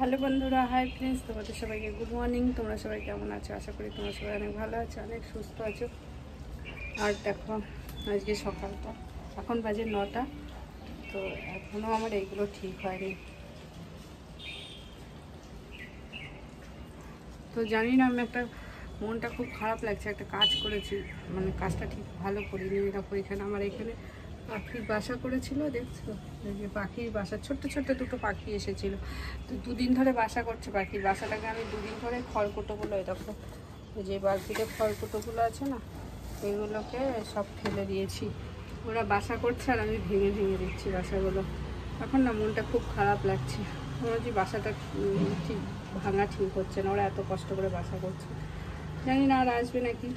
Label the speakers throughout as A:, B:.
A: Hello বন্ধুরা, hi friends, তোমাদের সবাইকে গুড মর্নিং। তোমরা সবাই কেমন আছো? আশা করি তোমরা সবাই অনেক ভালো আছো, অনেক সুস্থ আছো। আর দেখো আজকে সকালটা এখন বাজে 9টা, তো এখনও আমার এইগুলো ঠিক হয়নি। তো জানি না, আমি একটা মনটা খুব খারাপ লাগছে। একটা কাজ করেছি, মানে কাজটা ঠিক ভালো করিনি। দেখো এখানে আমার এখানে পাখির বাসা করেছিল, দেখছো? যে পাখির বাসা, ছোট্ট ছোট্ট দুটো পাখি এসেছিলো। তো দুদিন ধরে বাসা করছে। পাখির বাসাটাকে আমি দুদিন ধরে খড়কুটোগুলো, দেখো যে বালতিতে খড়কুটোগুলো আছে না, এগুলোকে সব ফেলে দিয়েছি। ওরা বাসা করছে আর আমি ভেঙে ভেঙে দিচ্ছি বাসাগুলো। এখন না মনটা খুব খারাপ লাগছে। আমার যে বাসাটা ঠিক ভাঙা ঠিক হচ্ছে না, ওরা এত কষ্ট করে বাসা করছে। জানি না আর আসবে নাকি।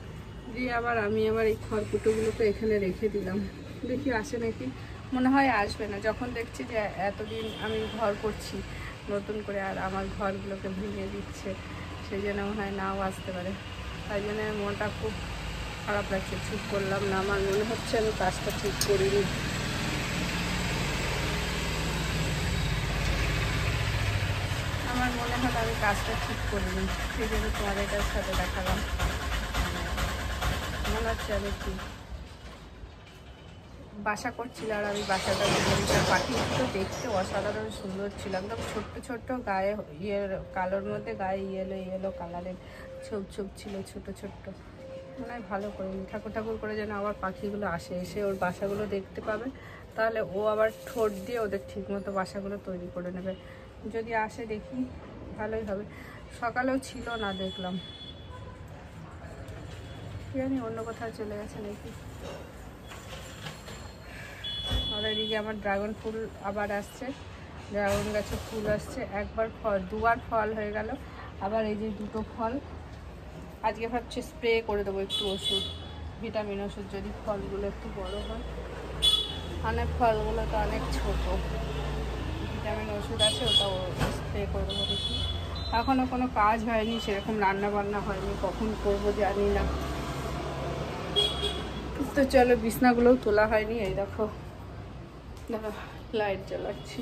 A: দিয়ে আমি আবার এই খড়কুটোগুলোকে এখানে রেখে দিলাম, দেখি আসে নাকি। মনে হয় আসবে না, যখন দেখছি যে এতদিন আমি ঘর করছি নতুন করে আর আমার ঘরগুলোকে ভেঙে দিচ্ছে, সেই জন্য মনে হয় নাও আসতে পারে। তাই জন্য মনটা খুব খারাপ লাগছে, ঠিক করলাম না। আমার মনে হচ্ছে আমি কাজটা ঠিক করিনি। আমার মনে হয় আমি কাজটা ঠিক করিনি, সেই জন্য তোমাদের সাথে দেখালাম। মনে হচ্ছে আমি ঠিক বাসা করছিল আর আমি বাসাটা পাখিগুলো দেখতে অসাধারণ সুন্দর ছিল। একদম ছোট্ট ছোট্ট, গায়ে কালোর মধ্যে গায়ে ইয়েলো ইয়েলো কালারের ছোপ ছোপ ছিল, ছোট ছোট্ট। মনে হয় ভালো করে ঠাকুর করে যেন আবার পাখিগুলো এসে ওর বাসাগুলো দেখতে পাবে, তাহলে ও আবার ঠোঁট দিয়ে ওদের ঠিকমতো বাসাগুলো তৈরি করে নেবে। যদি আসে দেখি ভালোই হবে। সকালেও ছিল না, দেখলাম কি জানি অন্য কোথাও চলে গেছে নাকি। আর এদিকে আমার ড্রাগন ফুল আবার আসছে, ড্রাগন গাছে ফুল আসছে। একবার ফল, দুবার ফল হয়ে গেল। আবার এই যে দুটো ফল, আজকে ভাবছি স্প্রে করে দেবো একটু ওষুধ, ভিটামিন ওষুধ, যদি ফলগুলো একটু বড় হয়। অনেক ফলগুলো তো অনেক ছোট, ভিটামিন ওষুধ আছে, ওটাও স্প্রে করে দেবো দেখি। এখনও কোনো কাজ হয়নি, সেরকম রান্না বান্না হয়নি, কখন করবো জানি না। তো চলো, বিছনাগুলোও তোলা হয়নি। এই দেখো লাইট জ্বালাচ্ছি,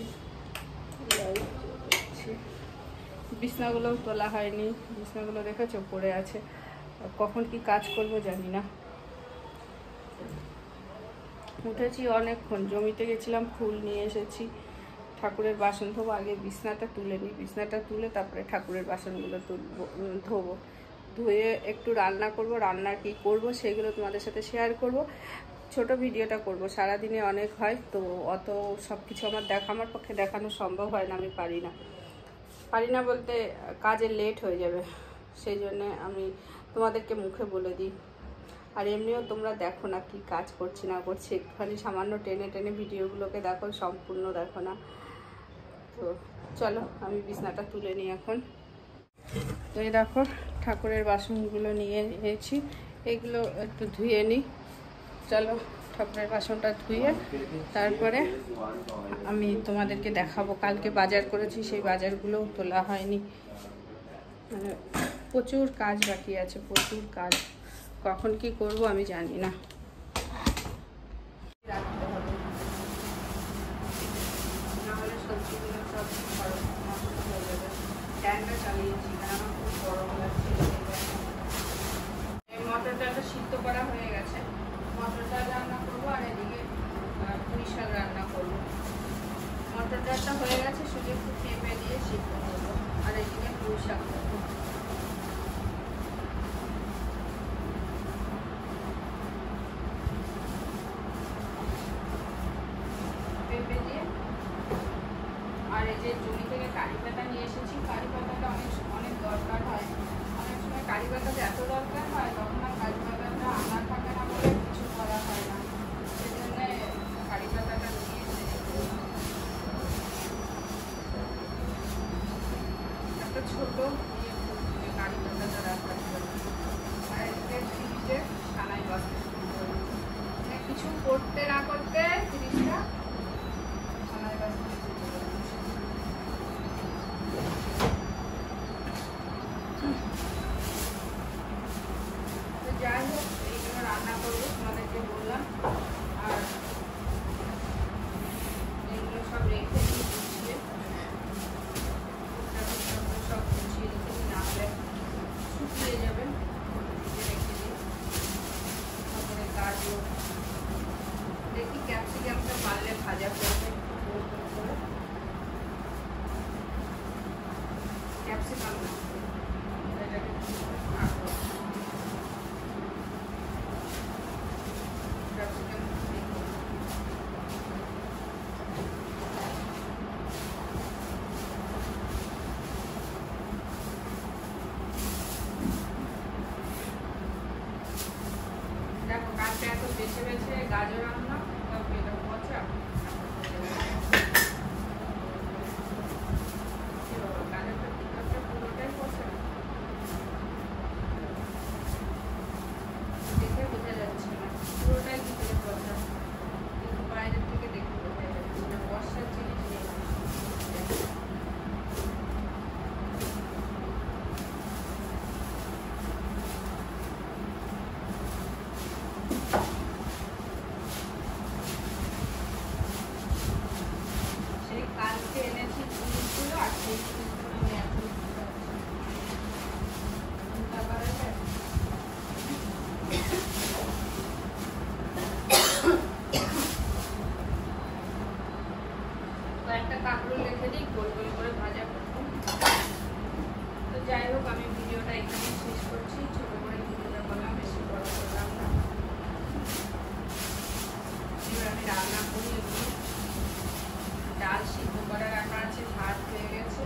A: বিছনাগুলোও তোলা হয়নি। বিছনাগুলো দেখেছো পড়ে আছে, কখন কি কাজ করব জানি না। উঠেছি অনেকক্ষণ, জমিতে গেছিলাম, ফুল নিয়ে এসেছি, ঠাকুরের বাসন ধোবো। আগে বিছনাটা তুলে নিই, বিছনাটা তুলে তারপরে ঠাকুরের বাসনগুলো ধোবো। ধুয়ে একটু রান্না করব। রান্না কি করব সেগুলো তোমাদের সাথে শেয়ার করব। ছোট ভিডিওটা করব, সারাদিনে অনেক হয় তো অত সব কিছু আমার পক্ষে দেখানো সম্ভব হয় না। আমি পারি না বলতে কাজে লেট হয়ে যাবে, সেই জন্যে আমি তোমাদেরকে মুখে বলে দিই। আর এমনিও তোমরা দেখো না কি কাজ করছি না করছি, একটুখানি সামান্য টেনে টেনে ভিডিওগুলোকে দেখো, সম্পূর্ণ দেখো না। তো চলো আমি বিছনাটা তুলে নিই এখন। তো এই দেখো ঠাকুরের বাসনগুলো নিয়ে নিয়েছি, এগুলো একটু ধুয়ে নিই। চলো ঠাকুরের বাসনটা ধুয়ে তারপরে আমি তোমাদেরকে দেখাবো। কালকে বাজার করেছি, সেই বাজারগুলোও তোলা হয়নি। মানে প্রচুর কাজ বাকি আছে, প্রচুর কাজ। কখন কি করব আমি জানি না। নাহলে সবজিগুলো সব ফ্যানটা চালিয়েছি, কারণ আমার খুব গরম লাগছে। এই মটর ডালটা সিদ্ধ করা হয়ে গেছে, মটর ডাল রান্না করবো আর এদিকে পুঁই শাক রান্না করবো। মটর ডালটা হয়ে গেছে, শুধু একটু পেঁপে দিয়ে সিদ্ধ করবো আর এদিকে পুঁই শাক করবো। পেঁপে দিয়ে, আর এই যে জমি থেকে কারি পাতা নিয়ে এসেছি, কারি পাতাটা অনেক দরকার হয়। অনেক সময় কারি পাতাটা এত দরকার হয়, তখন আর কারি পাতাটা আনার থাকে না বলে কিছু করা হয় না। সেই জন্য কারি পাতাটা নিয়ে এসে একটা ছোট কারি পাতাটা রাখার জন্য। আর এদিকে ফ্রিজে সানাই বাসতে শুরু করি, মানে কিছু করতে না করতে ফ্রিজটা সানাই বাসতে শুরু করি। যাই হোক, এইগুলো রান্না করবো তোমাদেরকে বললাম। আর এগুলো সব রেখে দিয়ে গুছিয়ে পাচ্ছিলাম না, এটাকে আঁকবো। দেখো কাজটা এত বেছে বেছে গাজর আনলাম, তারপর এটা পচা গাজরটা ভিতরটা পুরোটাই পচা, দেখে বোঝা যাচ্ছে না পুরোটাই ভিতরে পচা, কিন্তু বাইরের থেকে দেখে বোঝা যাচ্ছে না। বর্ষার জিনিস নেই। সেই কালকে এনেছি জিনিসগুলো, আর সেই জিনিসগুলো আমি এখন কয়েকটা কাঁকড়ো রেখে দিই, গোল গোল করে ভাজা করবো। তো যাই হোক, আমি ভিডিওটা এখানে শেষ করছি। ছোট করে ভিডিওটা করলাম, বেশি বড় করলাম না। এবার আমি রান্না করি। ডাল সিদ্ধ করে রাখা আছে, ভাত হয়ে গেছে।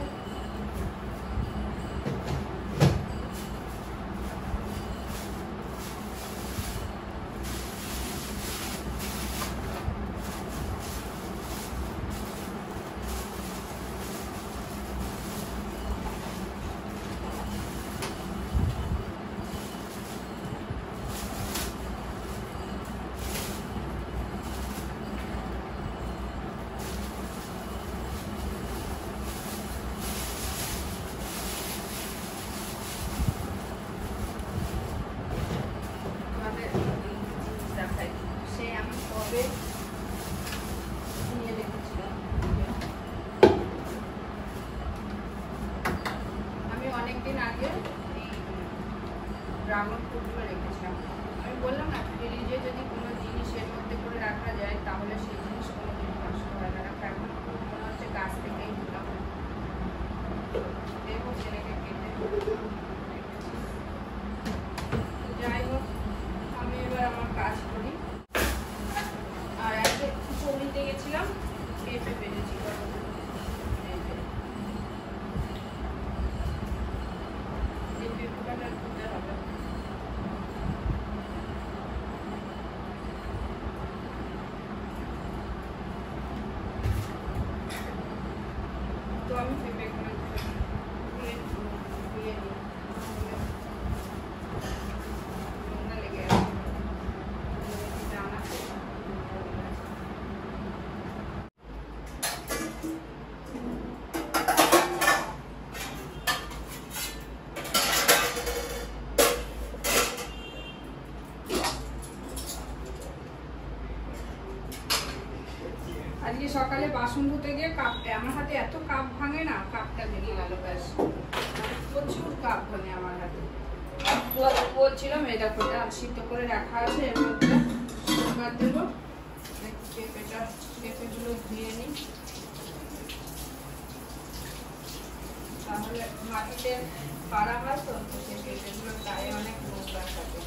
A: সে আমি কবে নিয়ে রেখেছিলাম, আমি অনেকদিন আগে এই ড্রাগন ফ্রুটগুলো রেখেছিলাম। আমি বললাম না, ফ্রিজে যদি কোনো জিনিসের মধ্যে করে রাখা যায় তাহলে সেই জিনিস কোনো দিন নষ্ট হয় না। এখন মনে হচ্ছে গাছ থেকেই দিলাম। দেখো ছেলেকে কেটে যাই হোক, আমি এবার আমার কাজ করি। আর আজকে জমিতে গেছিলাম, পেঁপে পেরেছি। এই পেঁপেটা ধুতে হবে। তো আমি পেঁপে করে ধুয়ে নিই। নোংরা লেগে গেছে। আজকে সকালে বাসন ধুতে গিয়ে কাপটা, আমার হাতে এত কাপ ভাঙে না, কাপটা ভেঙে গেল। ব্যাস, প্রচুর কাপ ভাঙে আমার হাতে। বলছিলাম এই দেখো, ডাল সিদ্ধ করে রাখা আছে, এর মধ্যে দেবো। পেঁপেগুলো ধুয়ে নিই, তাহলে মাটিতে পাড়া হয় তো, সেই পেঁপেগুলোর গায়ে অনেক নোংরা থাকে,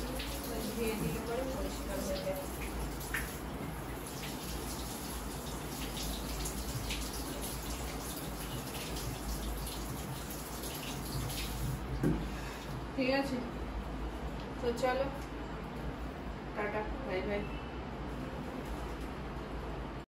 A: ধুয়ে দিলে পরে পরিষ্কার হয়ে যায়। ঠিক আছে, তো চলো, টাটা, বাই বাই।